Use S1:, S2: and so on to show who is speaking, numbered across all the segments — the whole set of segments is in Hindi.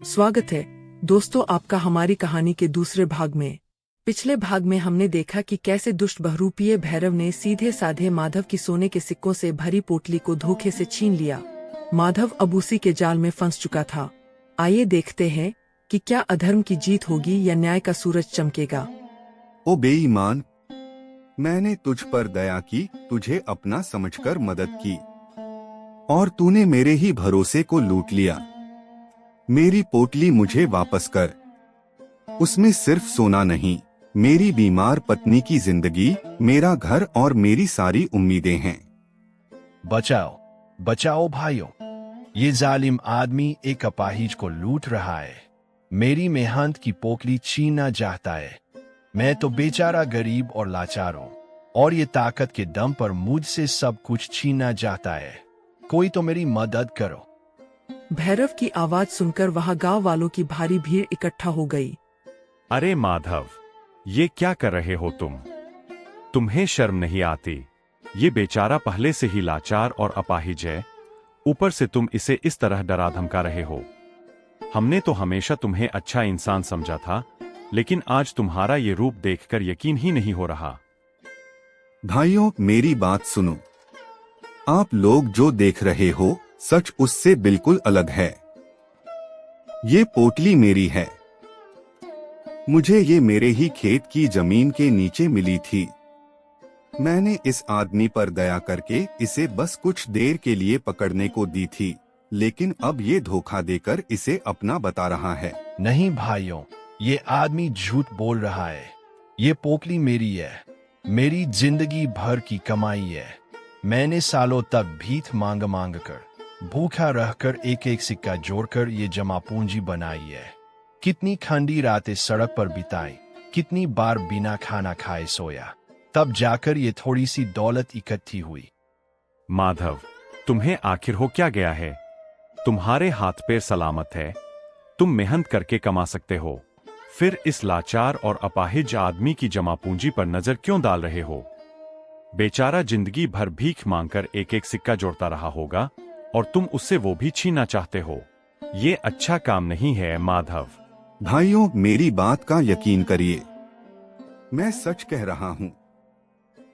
S1: स्वागत है दोस्तों आपका हमारी कहानी के दूसरे भाग में। पिछले भाग में हमने देखा कि कैसे दुष्ट बहुरूपीय भैरव ने सीधे साधे माधव की सोने के सिक्कों से भरी पोटली को धोखे से छीन लिया। माधव अब उसी के जाल में फंस चुका था। आइए देखते हैं कि क्या अधर्म की जीत होगी या न्याय का सूरज चमकेगा।
S2: ओ बेईमान, मैंने तुझ पर दया की, तुझे अपना समझकर मदद की, और तूने मेरे ही भरोसे को लूट लिया। मेरी पोटली मुझे वापस कर। उसमें सिर्फ सोना नहीं, मेरी बीमार पत्नी की जिंदगी, मेरा घर और मेरी सारी उम्मीदें हैं।
S3: बचाओ, बचाओ भाइयों, ये जालिम आदमी एक अपाहिज को लूट रहा है। मेरी मेहनत की पोटली छीनना चाहता है। मैं तो बेचारा गरीब और लाचार हूँ, और ये ताकत के दम पर मुझसे सब कुछ छीनना चाहता है। कोई तो मेरी मदद करो।
S1: भैरव की आवाज सुनकर वहां गांव वालों की भारी भीड़ इकट्ठा हो गई।
S4: अरे माधव, ये क्या कर रहे हो तुम? तुम्हें शर्म नहीं आती? ये बेचारा पहले से ही लाचार और अपाहिज है, ऊपर से तुम इसे इस तरह डरा धमका रहे हो। हमने तो हमेशा तुम्हें अच्छा इंसान समझा था, लेकिन आज तुम्हारा ये रूप देखकर यकीन ही नहीं हो रहा।
S2: भाइयों, मेरी बात सुनो। आप लोग जो देख रहे हो सच उससे बिल्कुल अलग है। ये पोटली मेरी है। मुझे ये मेरे ही खेत की जमीन के नीचे मिली थी। मैंने इस आदमी पर दया करके इसे बस कुछ देर के लिए पकड़ने को दी थी, लेकिन अब ये धोखा देकर इसे अपना बता रहा है।
S3: नहीं भाइयों, ये आदमी झूठ बोल रहा है। ये पोटली मेरी है, मेरी जिंदगी भर की कमाई है। मैंने सालों तक भीख मांग मांग कर, भूखा रहकर एक एक सिक्का जोड़कर ये जमा पूंजी बनाई है। कितनी ठंडी रातें सड़क पर बिताई, कितनी बार बिना खाना खाए सोया, तब जाकर ये थोड़ी सी दौलत इकट्ठी हुई।
S4: माधव, तुम्हें आखिर हो क्या गया है? तुम्हारे हाथ पैर सलामत है, तुम मेहनत करके कमा सकते हो, फिर इस लाचार और अपाहिज आदमी की जमा पूंजी पर नजर क्यों डाल रहे हो? बेचारा जिंदगी भर भीख मांगकर एक एक सिक्का जोड़ता रहा होगा, और तुम उससे वो भी छीनना चाहते हो। ये अच्छा काम नहीं है माधव।
S2: भाइयों, मेरी बात का यकीन करिए, मैं सच कह रहा हूँ।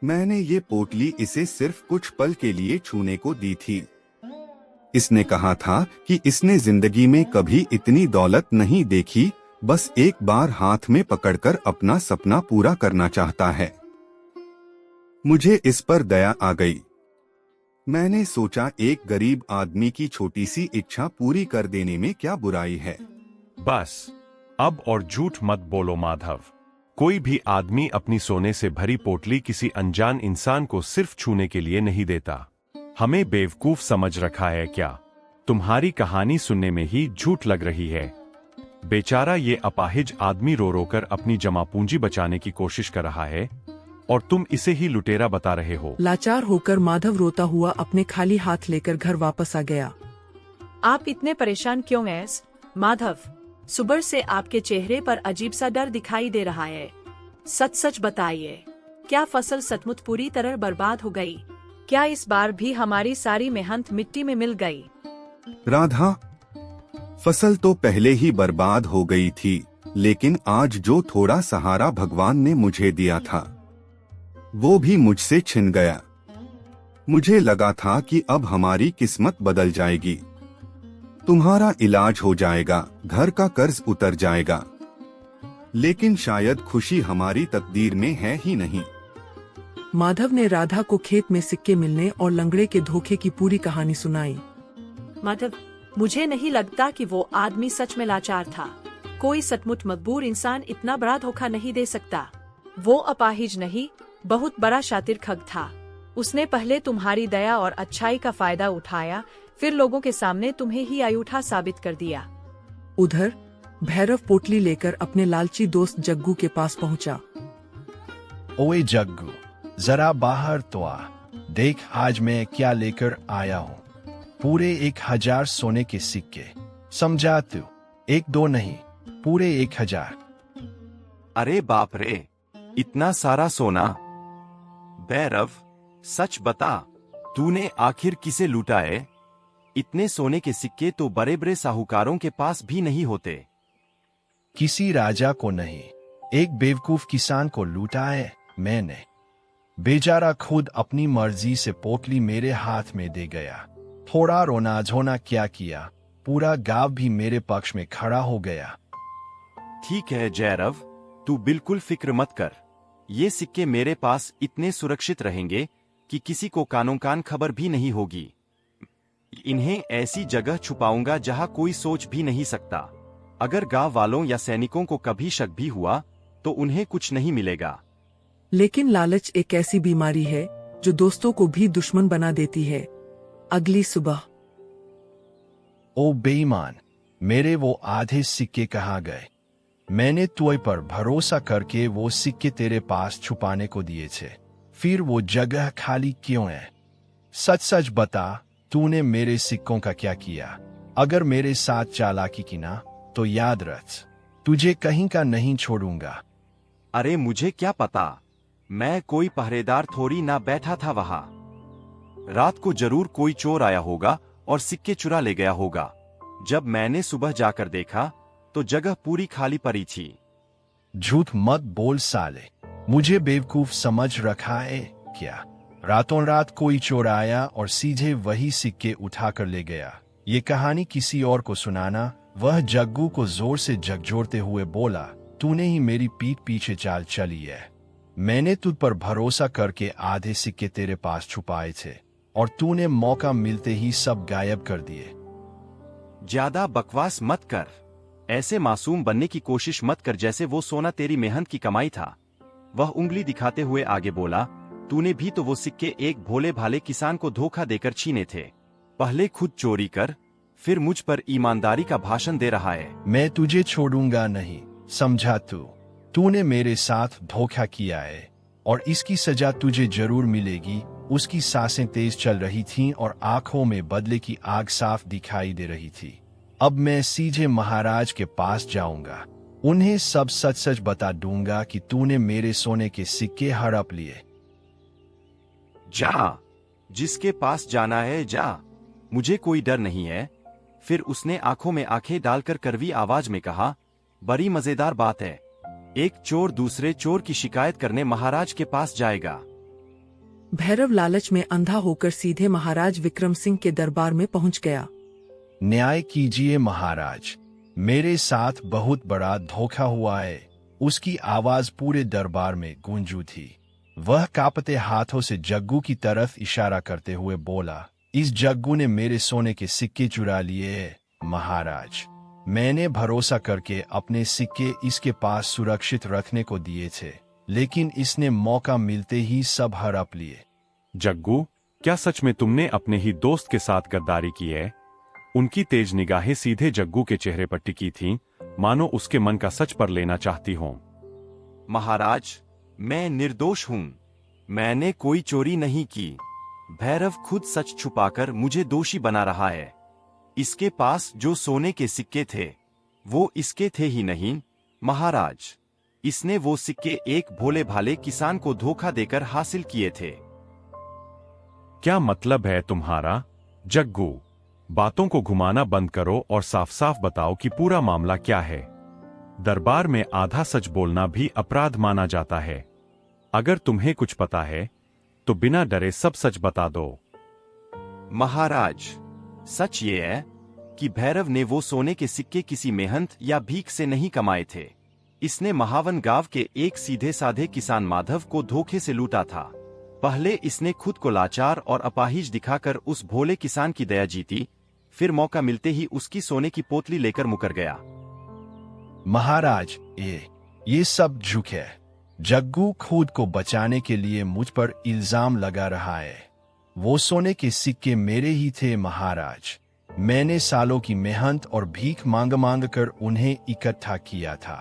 S2: मैंने ये पोटली इसे सिर्फ कुछ पल के लिए छूने को दी थी। इसने कहा था कि इसने जिंदगी में कभी इतनी दौलत नहीं देखी, बस एक बार हाथ में पकड़कर अपना सपना पूरा करना चाहता है। मुझे इस पर दया आ गई। मैंने सोचा एक गरीब आदमी की छोटी सी इच्छा पूरी कर देने में क्या बुराई है।
S4: बस अब और झूठ मत बोलो माधव। कोई भी आदमी अपनी सोने से भरी पोटली किसी अनजान इंसान को सिर्फ छूने के लिए नहीं देता। हमें बेवकूफ समझ रखा है क्या? तुम्हारी कहानी सुनने में ही झूठ लग रही है। बेचारा ये अपाहिज आदमी रो रो कर अपनी जमा पूंजी बचाने की कोशिश कर रहा है, और तुम इसे ही लुटेरा बता रहे हो।
S1: लाचार होकर माधव रोता हुआ अपने खाली हाथ लेकर घर वापस आ गया।
S5: आप इतने परेशान क्यों हैं माधव? सुबह से आपके चेहरे पर अजीब सा डर दिखाई दे रहा है। सच सच बताइए, क्या फसल सचमुच पूरी तरह बर्बाद हो गई? क्या इस बार भी हमारी सारी मेहनत मिट्टी में मिल गई?
S2: राधा, फसल तो पहले ही बर्बाद हो गई थी, लेकिन आज जो थोड़ा सहारा भगवान ने मुझे दिया था वो भी मुझसे छिन गया। मुझे लगा था कि अब हमारी किस्मत बदल जाएगी, तुम्हारा इलाज हो जाएगा, घर का कर्ज उतर जाएगा, लेकिन शायद खुशी हमारी तकदीर में है ही नहीं।
S1: माधव ने राधा को खेत में सिक्के मिलने और लंगड़े के धोखे की पूरी कहानी सुनाई।
S5: माधव, मुझे नहीं लगता कि वो आदमी सच में लाचार था। कोई सचमुच मजबूर इंसान इतना बड़ा धोखा नहीं दे सकता। वो अपाहिज नहीं, बहुत बड़ा शातिर ठग था। उसने पहले तुम्हारी दया और अच्छाई का फायदा उठाया, फिर लोगों के सामने तुम्हें ही अयूठा साबित कर दिया।
S1: उधर भैरव पोटली लेकर अपने लालची दोस्त जग्गू के पास पहुंचा।
S3: ओए जग्गू, जरा बाहर तो आ, देख आज मैं क्या लेकर आया हूँ। पूरे 1000 सोने के सिक्के। समझा तू? 1-2 नहीं, पूरे 1000।
S6: अरे बाप रे, इतना सारा सोना! भैरव, सच बता, तूने आखिर किसे लूटा है? इतने सोने के सिक्के तो बड़े बड़े साहूकारों के पास भी नहीं होते।
S3: किसी राजा को नहीं, एक बेवकूफ किसान को लूटा है मैंने। बेचारा खुद अपनी मर्जी से पोटली मेरे हाथ में दे गया। थोड़ा रोना धोना क्या किया, पूरा गांव भी मेरे पक्ष में खड़ा हो गया।
S6: ठीक है जयरव, तू बिल्कुल फिक्र मत कर। ये सिक्के मेरे पास इतने सुरक्षित रहेंगे कि किसी को कानों कान खबर भी नहीं होगी। इन्हें ऐसी जगह छुपाऊंगा जहां कोई सोच भी नहीं सकता। अगर गांव वालों या सैनिकों को कभी शक भी हुआ तो उन्हें कुछ नहीं मिलेगा।
S1: लेकिन लालच एक ऐसी बीमारी है जो दोस्तों को भी दुश्मन बना देती है। अगली सुबह।
S3: ओ बेईमान, मेरे वो आधे सिक्के कहाँ गए? मैंने तुझ पर भरोसा करके वो सिक्के तेरे पास छुपाने को दिए थे, फिर वो जगह खाली क्यों है? सच सच बता, तूने मेरे सिक्कों का क्या किया? अगर मेरे साथ चालाकी की ना तो याद रख, तुझे कहीं का नहीं छोड़ूंगा।
S6: अरे मुझे क्या पता, मैं कोई पहरेदार थोड़ी ना बैठा था वहां। रात को जरूर कोई चोर आया होगा और सिक्के चुरा ले गया होगा। जब मैंने सुबह जाकर देखा तो जगह पूरी खाली पड़ी थी।
S3: झूठ मत बोल साले, मुझे बेवकूफ समझ रखा है क्या? रातों रात कोई चोर आया और सीधे वही सिक्के उठाकर ले गया। ये कहानी किसी और को सुनाना। वह जग्गू को जोर से झकझोरते हुए बोला, तूने ही मेरी पीठ पीछे चाल चली है। मैंने तुझ पर भरोसा करके आधे सिक्के तेरे पास छुपाए थे और तूने मौका मिलते ही सब गायब कर दिए।
S6: ज्यादा बकवास मत कर। ऐसे मासूम बनने की कोशिश मत कर जैसे वो सोना तेरी मेहनत की कमाई था। वह उंगली दिखाते हुए आगे बोला, तूने भी तो वो सिक्के एक भोले भाले किसान को धोखा देकर छीने थे। पहले खुद चोरी कर, फिर मुझ पर ईमानदारी का भाषण दे रहा है।
S3: मैं तुझे छोड़ूंगा नहीं, समझा तू? तूने मेरे साथ धोखा किया है और इसकी सजा तुझे जरूर मिलेगी। उसकी सांसें तेज चल रही थीं और आंखों में बदले की आग साफ दिखाई दे रही थी। अब मैं सीधे महाराज के पास जाऊंगा, उन्हें सब सच सच बता दूंगा कि तूने मेरे सोने के सिक्के हड़प लिए।
S6: जा, जिसके पास जाना है जा, मुझे कोई डर नहीं है। फिर उसने आंखों में आंखें डालकर कड़वी आवाज में कहा, बड़ी मजेदार बात है, एक चोर दूसरे चोर की शिकायत करने महाराज के पास जाएगा।
S1: भैरव लालच में अंधा होकर सीधे महाराज विक्रम सिंह के दरबार में पहुंच गया।
S3: न्याय कीजिए महाराज, मेरे साथ बहुत बड़ा धोखा हुआ है। उसकी आवाज पूरे दरबार में गूंजू थी। वह कांपते हाथों से जग्गू की तरफ इशारा करते हुए बोला, इस जग्गू ने मेरे सोने के सिक्के चुरा लिए हैं महाराज। मैंने भरोसा करके अपने सिक्के इसके पास सुरक्षित रखने को दिए थे, लेकिन इसने मौका मिलते ही सब हड़प लिए।
S4: जग्गू, क्या सच में तुमने अपने ही दोस्त के साथ गद्दारी की है? उनकी तेज निगाहें सीधे जग्गू के चेहरे पर टिकी थीं, मानो उसके मन का सच पर लेना चाहती हों।
S6: महाराज, मैं निर्दोष हूं। मैंने कोई चोरी नहीं की। भैरव खुद सच छुपाकर मुझे दोषी बना रहा है। इसके पास जो सोने के सिक्के थे वो इसके थे ही नहीं महाराज। इसने वो सिक्के एक भोले भाले किसान को धोखा देकर हासिल किए थे।
S4: क्या मतलब है तुम्हारा? जग्गू, बातों को घुमाना बंद करो और साफ साफ बताओ कि पूरा मामला क्या है। दरबार में आधा सच बोलना भी अपराध माना जाता है। अगर तुम्हें कुछ पता है तो बिना डरे सब सच बता दो।
S6: महाराज, सच ये है कि भैरव ने वो सोने के सिक्के किसी मेहनत या भीख से नहीं कमाए थे। इसने महावन गांव के एक सीधे साधे किसान माधव को धोखे से लूटा था। पहले इसने खुद को लाचार और अपाहिज दिखाकर उस भोले किसान की दया जीती, फिर मौका मिलते ही उसकी सोने की पोतली लेकर मुकर गया।
S3: महाराज, ये सब झूठ है। जग्गू खुद को बचाने के लिए मुझ पर इल्जाम लगा रहा है। वो सोने के सिक्के मेरे ही थे महाराज। मैंने सालों की मेहनत और भीख मांग मांग कर उन्हें इकट्ठा किया था।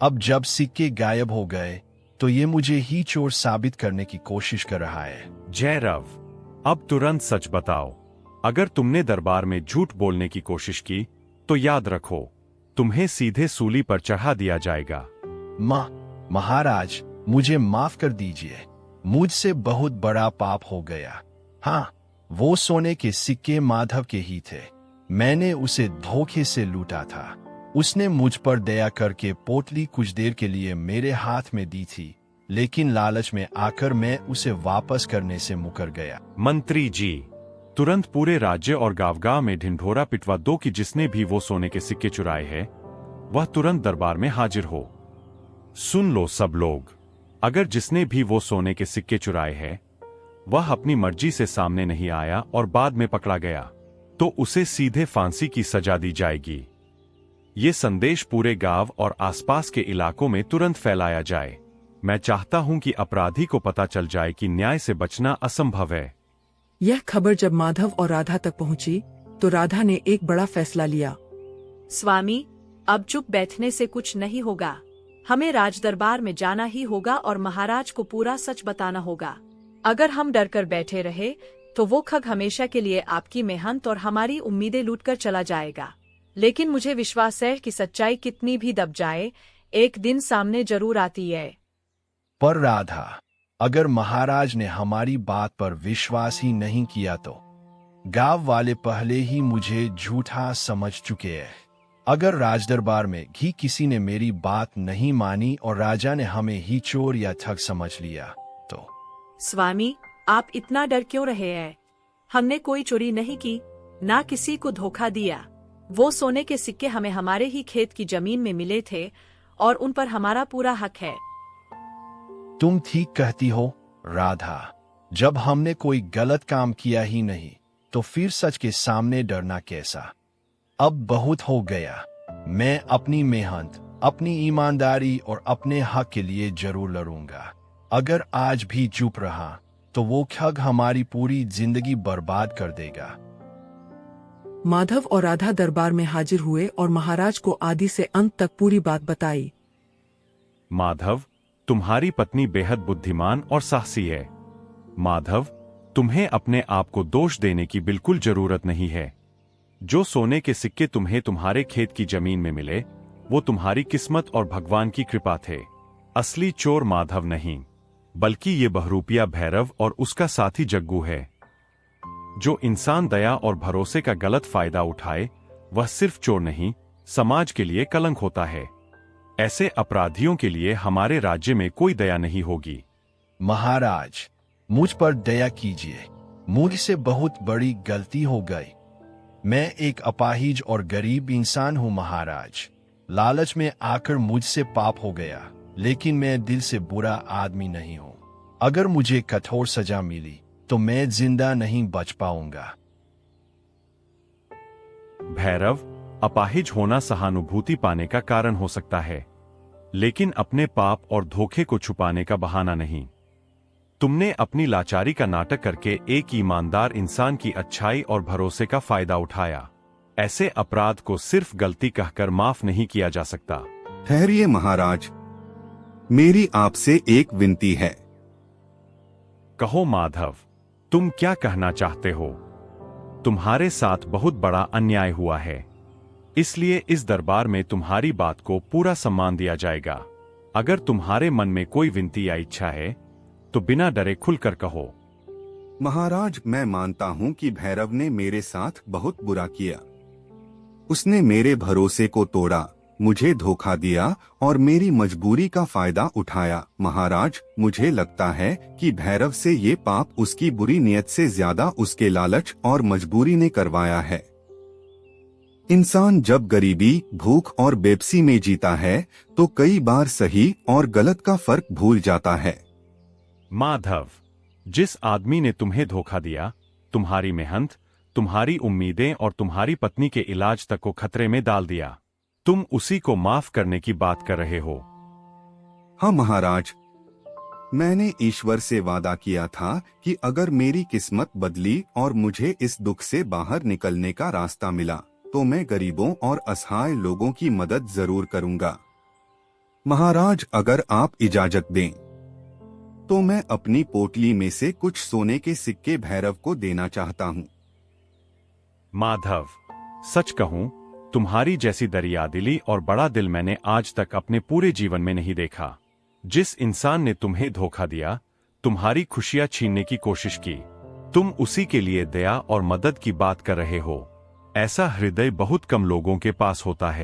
S3: अब जब सिक्के गायब हो गए तो ये मुझे ही चोर साबित करने की कोशिश कर रहा है।
S4: जयरव, अब तुरंत सच बताओ। अगर तुमने दरबार में झूठ बोलने की कोशिश की तो याद रखो, तुम्हें सीधे सूली पर चढ़ा दिया जाएगा।
S3: महाराज, मुझे माफ कर दीजिए। मुझसे बहुत बड़ा पाप हो गया। हाँ, वो सोने के सिक्के माधव के ही थे। मैंने उसे धोखे से लूटा था। उसने मुझ पर दया करके पोटली कुछ देर के लिए मेरे हाथ में दी थी, लेकिन लालच में आकर मैं उसे वापस करने से मुकर गया।
S4: मंत्री जी, तुरंत पूरे राज्य और गांव-गांव में ढिंढोरा पिटवा दो कि जिसने भी वो सोने के सिक्के चुराए हैं, वह तुरंत दरबार में हाजिर हो। सुन लो सब लोग, अगर जिसने भी वो सोने के सिक्के चुराए हैं, वह अपनी मर्जी से सामने नहीं आया और बाद में पकड़ा गया, तो उसे सीधे फांसी की सजा दी जाएगी। ये संदेश पूरे गांव और आसपास के इलाकों में तुरंत फैलाया जाए। मैं चाहता हूं कि अपराधी को पता चल जाए कि न्याय से बचना असंभव है।
S1: यह खबर जब माधव और राधा तक पहुंची, तो राधा ने एक बड़ा फैसला लिया।
S5: स्वामी, अब चुप बैठने से कुछ नहीं होगा। हमें राजदरबार में जाना ही होगा और महाराज को पूरा सच बताना होगा। अगर हम डर कर बैठे रहे तो वो खग हमेशा के लिए आपकी मेहनत और हमारी उम्मीदें लूटकर चला जाएगा। लेकिन मुझे विश्वास है कि सच्चाई कितनी भी दब जाए, एक दिन सामने जरूर आती है।
S3: पर राधा, अगर महाराज ने हमारी बात पर विश्वास ही नहीं किया तो गांव वाले पहले ही मुझे झूठा समझ चुके हैं। अगर राजदरबार में ही किसी ने मेरी बात नहीं मानी और राजा ने हमें ही चोर या ठग समझ लिया तो।
S5: स्वामी, आप इतना डर क्यों रहे हैं? हमने कोई चोरी नहीं की, ना किसी को धोखा दिया। वो सोने के सिक्के हमें हमारे ही खेत की जमीन में मिले थे और उन पर हमारा पूरा हक है।
S3: तुम ठीक कहती हो राधा। जब हमने कोई गलत काम किया ही नहीं, तो फिर सच के सामने डरना कैसा? अब बहुत हो गया। मैं अपनी मेहनत, अपनी ईमानदारी और अपने हक के लिए जरूर लड़ूंगा। अगर आज भी चुप रहा तो वो ठग हमारी पूरी जिंदगी बर्बाद कर देगा।
S1: माधव और राधा दरबार में हाजिर हुए और महाराज को आदि से अंत तक पूरी बात बताई।
S4: माधव, तुम्हारी पत्नी बेहद बुद्धिमान और साहसी है। माधव, तुम्हें अपने आप को दोष देने की बिल्कुल जरूरत नहीं है। जो सोने के सिक्के तुम्हें तुम्हारे खेत की जमीन में मिले, वो तुम्हारी किस्मत और भगवान की कृपा थे। असली चोर माधव नहीं, बल्कि ये बहरूपिया भैरव और उसका साथी जग्गू है। जो इंसान दया और भरोसे का गलत फायदा उठाए, वह सिर्फ चोर नहीं, समाज के लिए कलंक होता है। ऐसे अपराधियों के लिए हमारे राज्य में कोई दया नहीं होगी।
S3: महाराज, मुझ पर दया कीजिए। मुझसे बहुत बड़ी गलती हो गई। मैं एक अपाहिज और गरीब इंसान हूं महाराज। लालच में आकर मुझसे पाप हो गया, लेकिन मैं दिल से बुरा आदमी नहीं हूं। अगर मुझे कठोर सजा मिली तो मैं जिंदा नहीं बच पाऊंगा।
S4: भैरव, अपाहिज होना सहानुभूति पाने का कारण हो सकता है, लेकिन अपने पाप और धोखे को छुपाने का बहाना नहीं। तुमने अपनी लाचारी का नाटक करके एक ईमानदार इंसान की अच्छाई और भरोसे का फायदा उठाया। ऐसे अपराध को सिर्फ गलती कहकर माफ नहीं किया जा सकता।
S2: ठहरिए महाराज, मेरी आपसे एक विनती है।
S4: कहो माधव, तुम क्या कहना चाहते हो? तुम्हारे साथ बहुत बड़ा अन्याय हुआ है, इसलिए इस दरबार में तुम्हारी बात को पूरा सम्मान दिया जाएगा। अगर तुम्हारे मन में कोई विनती या इच्छा है तो बिना डरे खुलकर कहो।
S2: महाराज, मैं मानता हूं कि भैरव ने मेरे साथ बहुत बुरा किया। उसने मेरे भरोसे को तोड़ा, मुझे धोखा दिया और मेरी मजबूरी का फायदा उठाया। महाराज, मुझे लगता है कि भैरव से ये पाप उसकी बुरी नीयत से ज्यादा उसके लालच और मजबूरी ने करवाया है। इंसान जब गरीबी, भूख और बेबसी में जीता है तो कई बार सही और गलत का फर्क भूल जाता है।
S4: माधव, जिस आदमी ने तुम्हें धोखा दिया, तुम्हारी मेहनत, तुम्हारी उम्मीदें और तुम्हारी पत्नी के इलाज तक को खतरे में डाल दिया, तुम उसी को माफ करने की बात कर रहे हो।
S2: हाँ महाराज, मैंने ईश्वर से वादा किया था कि अगर मेरी किस्मत बदली और मुझे इस दुख से बाहर निकलने का रास्ता मिला तो मैं गरीबों और असहाय लोगों की मदद जरूर करूंगा। महाराज, अगर आप इजाजत दें तो मैं अपनी पोटली में से कुछ सोने के सिक्के भैरव को देना चाहता हूँ।
S4: माधव, सच कहूं, तुम्हारी जैसी दरियादिली और बड़ा दिल मैंने आज तक अपने पूरे जीवन में नहीं देखा। जिस इंसान ने तुम्हें धोखा दिया, तुम्हारी खुशियां छीनने की कोशिश की, तुम उसी के लिए दया और मदद की बात कर रहे हो। ऐसा हृदय बहुत कम लोगों के पास होता है।